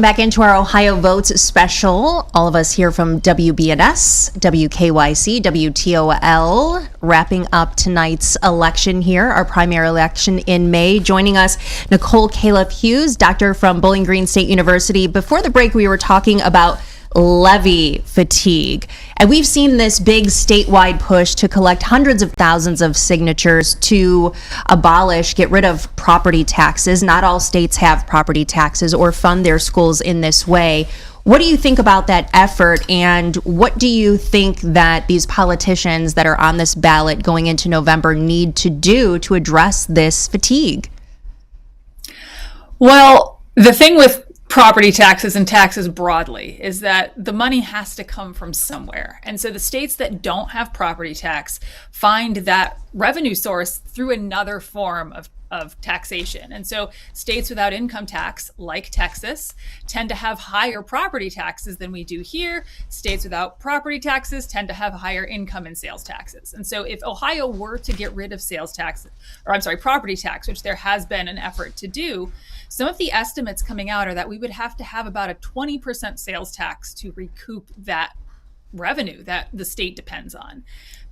Back into our Ohio Votes special. All of us here from WBNS, WKYC, WTOL, wrapping up tonight's election here, our primary election in May. Joining us, Nicole Califf-Hughes, doctor from Bowling Green State University. Before the break, we were talking about levy fatigue. And we've seen this big statewide push to collect hundreds of thousands of signatures to get rid of property taxes. Not all states have property taxes or fund their schools in this way. What do you think about that effort, and what do you think that these politicians that are on this ballot going into November need to do to address this fatigue? Well, the thing with property taxes and taxes broadly is that the money has to come from somewhere. And so the states that don't have property tax find that revenue source through another form of taxation. And so states without income tax, like Texas, tend to have higher property taxes than we do here. States without property taxes tend to have higher income and sales taxes. And so if Ohio were to get rid of property tax, which there has been an effort to do, some of the estimates coming out are that we would have to have about a 20% sales tax to recoup that revenue that the state depends on.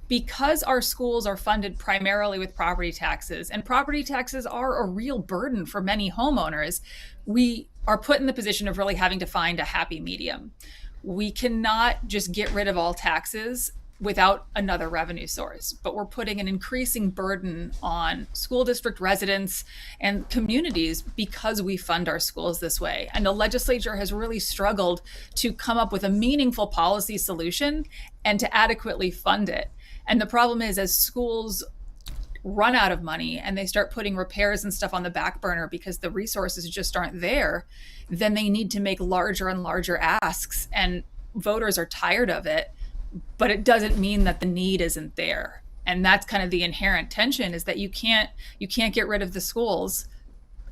Because our schools are funded primarily with property taxes, and property taxes are a real burden for many homeowners, we are put in the position of really having to find a happy medium. We cannot just get rid of all taxes without another revenue source, but we're putting an increasing burden on school district residents and communities because we fund our schools this way. And the legislature has really struggled to come up with a meaningful policy solution and to adequately fund it. And the problem is, as schools run out of money and they start putting repairs and stuff on the back burner because the resources just aren't there, then they need to make larger and larger asks, and voters are tired of it. But it doesn't mean that the need isn't there. And that's kind of the inherent tension, is that you can't get rid of the schools.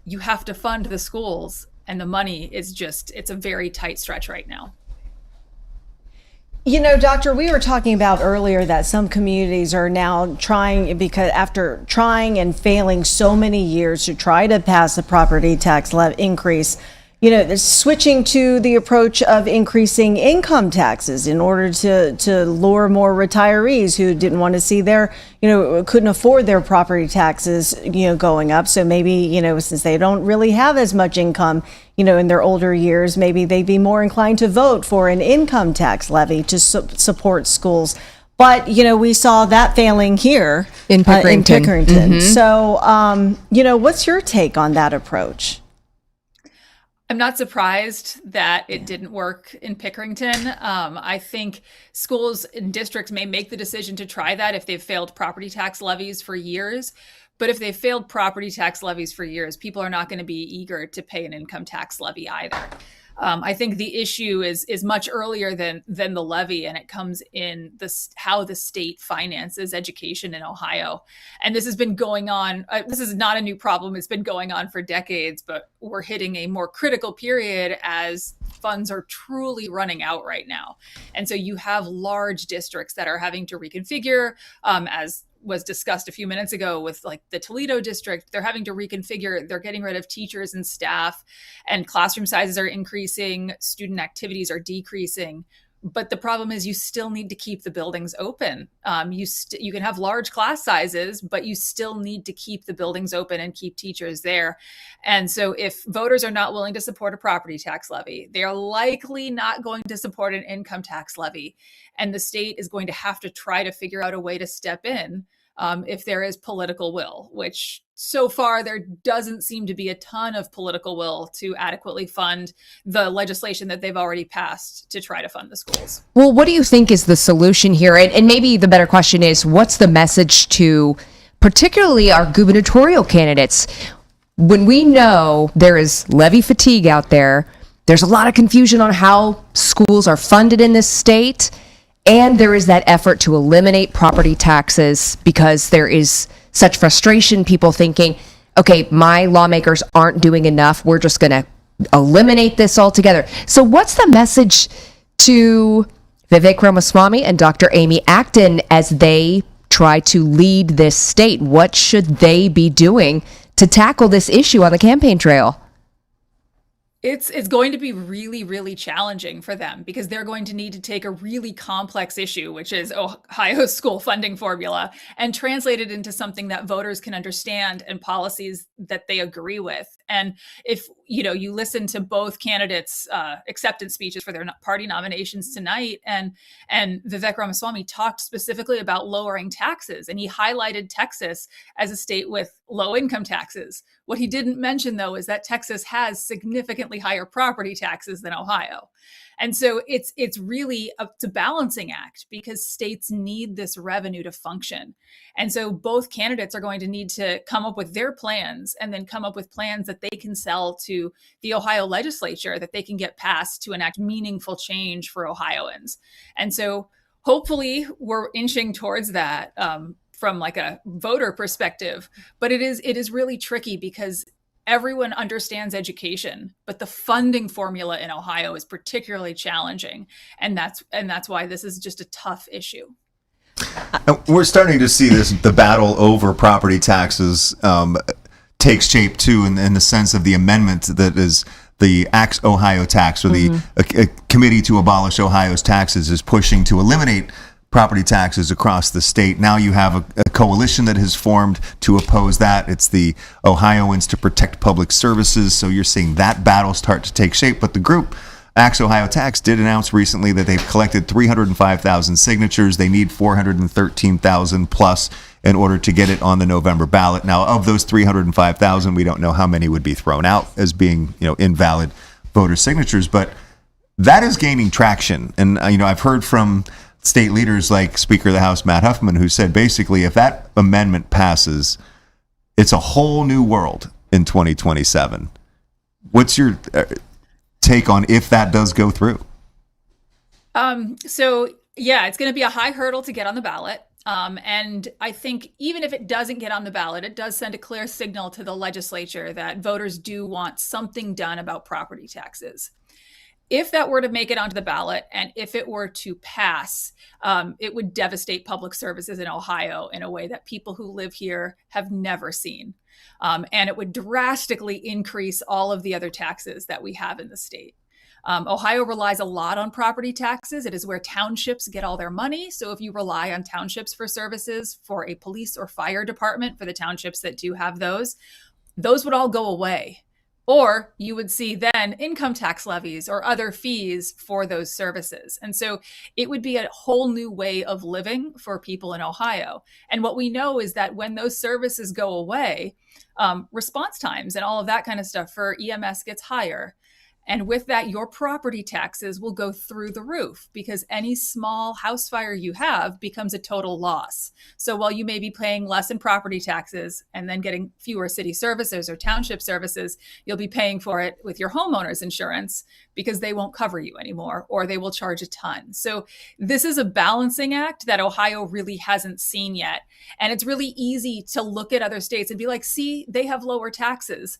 You have to fund the schools, and the money is it's a very tight stretch right now. You know, Doctor, we were talking about earlier that some communities are now trying, because after trying and failing so many years to try to pass a property tax increase, you know, they're switching to the approach of increasing income taxes in order to lure more retirees who didn't want to see couldn't afford their property taxes, going up. So maybe, since they don't really have as much income, in their older years, maybe they'd be more inclined to vote for an income tax levy to support schools. But, we saw that failing here in Pickerington. Mm-hmm. So, what's your take on that approach? I'm not surprised that it didn't work in Pickerington. I think schools and districts may make the decision to try that if they've failed property tax levies for years. But if they've failed property tax levies for years, people are not going to be eager to pay an income tax levy either. I think the issue is much earlier than the levy, and it comes in how the state finances education in Ohio. And this has been going on. This is not a new problem. It's been going on for decades, but we're hitting a more critical period as funds are truly running out right now. And so you have large districts that are having to reconfigure, as was discussed a few minutes ago with like the Toledo district. They're having to reconfigure. They're getting rid of teachers and staff, and classroom sizes are increasing. Student activities are decreasing. But the problem is you still need to keep the buildings open. You can have large class sizes, but you still need to keep the buildings open and keep teachers there. And so if voters are not willing to support a property tax levy, they are likely not going to support an income tax levy. And the state is going to have to try to figure out a way to step in if there is political will, which so far there doesn't seem to be a ton of political will to adequately fund the legislation that they've already passed to try to fund the schools. Well, what do you think is the solution here? And maybe the better question is, what's the message to particularly our gubernatorial candidates? When we know there is levy fatigue out there, there's a lot of confusion on how schools are funded in this state. And there is that effort to eliminate property taxes because there is such frustration, people thinking, okay, my lawmakers aren't doing enough. We're just going to eliminate this altogether. So what's the message to Vivek Ramaswamy and Dr. Amy Acton as they try to lead this state? What should they be doing to tackle this issue on the campaign trail? It's going to be really, really challenging for them because they're going to need to take a really complex issue, which is Ohio's school funding formula, and translate it into something that voters can understand and policies that they agree with. And if you listen to both candidates' acceptance speeches for their party nominations tonight, and Vivek Ramaswamy talked specifically about lowering taxes, and he highlighted Texas as a state with low income taxes. What he didn't mention, though, is that Texas has significantly higher property taxes than Ohio. And so it's really a balancing act because states need this revenue to function. And so both candidates are going to need to come up with their plans and then come up with plans that they can sell to the Ohio legislature that they can get passed to enact meaningful change for Ohioans. And so hopefully we're inching towards that from like a voter perspective, but it is really tricky because everyone understands education, but the funding formula in Ohio is particularly challenging, and that's why this is just a tough issue. We're starting to see the battle over property taxes takes shape too, in the sense of the amendment that is the Axe Ohio tax, or the a committee to abolish Ohio's taxes is pushing to eliminate property taxes across the state. Now you have a coalition that has formed to oppose that. It's the Ohioans to Protect Public Services. So you're seeing that battle start to take shape. But the group, Axe Ohio Tax, did announce recently that they've collected 305,000 signatures. They need 413,000 plus in order to get it on the November ballot. Now, of those 305,000, we don't know how many would be thrown out as being, invalid voter signatures, but that is gaining traction. And, I've heard from state leaders like Speaker of the House Matt Huffman, who said basically if that amendment passes, it's a whole new world in 2027. What's your take on if that does go through? So it's going to be a high hurdle to get on the ballot. And I think even if it doesn't get on the ballot, it does send a clear signal to the legislature that voters do want something done about property taxes. If that were to make it onto the ballot, and if it were to pass, it would devastate public services in Ohio in a way that people who live here have never seen. And it would drastically increase all of the other taxes that we have in the state. Ohio relies a lot on property taxes. It is where townships get all their money. So if you rely on townships for services, for a police or fire department, for the townships that do have those would all go away. Or you would see then income tax levies or other fees for those services. And so it would be a whole new way of living for people in Ohio. And what we know is that when those services go away, response times and all of that kind of stuff for EMS gets higher. And with that, your property taxes will go through the roof because any small house fire you have becomes a total loss. So while you may be paying less in property taxes and then getting fewer city services or township services, you'll be paying for it with your homeowner's insurance because they won't cover you anymore, or they will charge a ton. So this is a balancing act that Ohio really hasn't seen yet. And it's really easy to look at other states and be like, see, they have lower taxes.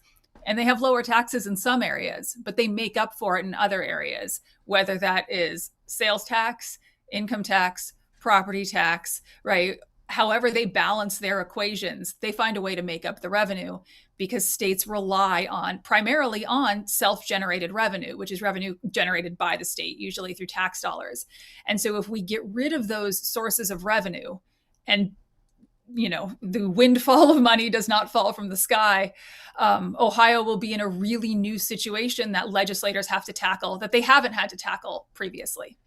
And they have lower taxes in some areas, but they make up for it in other areas, whether that is sales tax, income tax, property tax, right? However they balance their equations, they find a way to make up the revenue because states rely primarily on self-generated revenue, which is revenue generated by the state, usually through tax dollars. And so if we get rid of those sources of revenue and the windfall of money does not fall from the sky, Ohio will be in a really new situation that legislators have to tackle that they haven't had to tackle previously.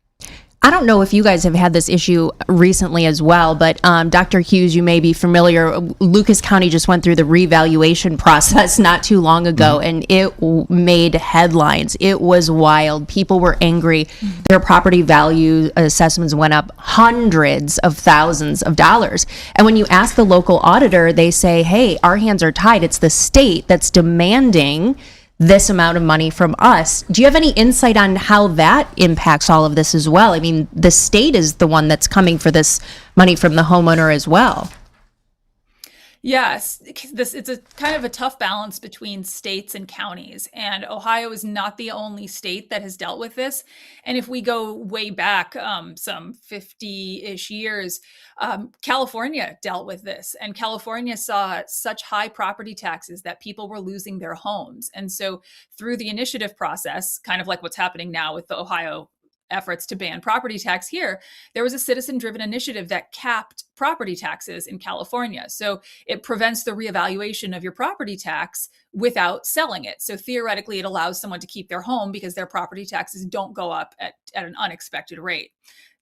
I don't know if you guys have had this issue recently as well, but Dr. Hughes, you may be familiar. Lucas County just went through the revaluation process not too long ago, and it made headlines. It was wild. People were angry. Their property value assessments went up hundreds of thousands of dollars. And when you ask the local auditor, they say, hey, our hands are tied. It's the state that's demanding this amount of money from us. Do you have any insight on how that impacts all of this as well? I mean, the state is the one that's coming for this money from the homeowner as well. Yes, it's a kind of a tough balance between states and counties, and Ohio is not the only state that has dealt with this. And if we go way back, some 50-ish years, California dealt with this, and California saw such high property taxes that people were losing their homes. And so, through the initiative process, kind of like what's happening now with the Ohio efforts to ban property tax here, there was a citizen-driven initiative that capped property taxes in California. So it prevents the reevaluation of your property tax without selling it. So theoretically, it allows someone to keep their home because their property taxes don't go up at an unexpected rate.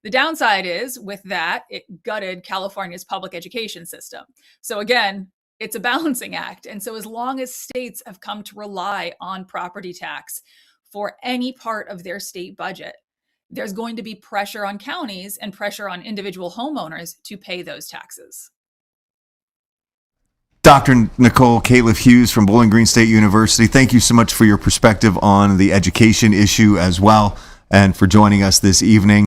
The downside is, with that, it gutted California's public education system. So again, it's a balancing act. And so as long as states have come to rely on property tax for any part of their state budget, there's going to be pressure on counties and pressure on individual homeowners to pay those taxes. Dr. Nicole Califf Hughes from Bowling Green State University, thank you so much for your perspective on the education issue as well, and for joining us this evening.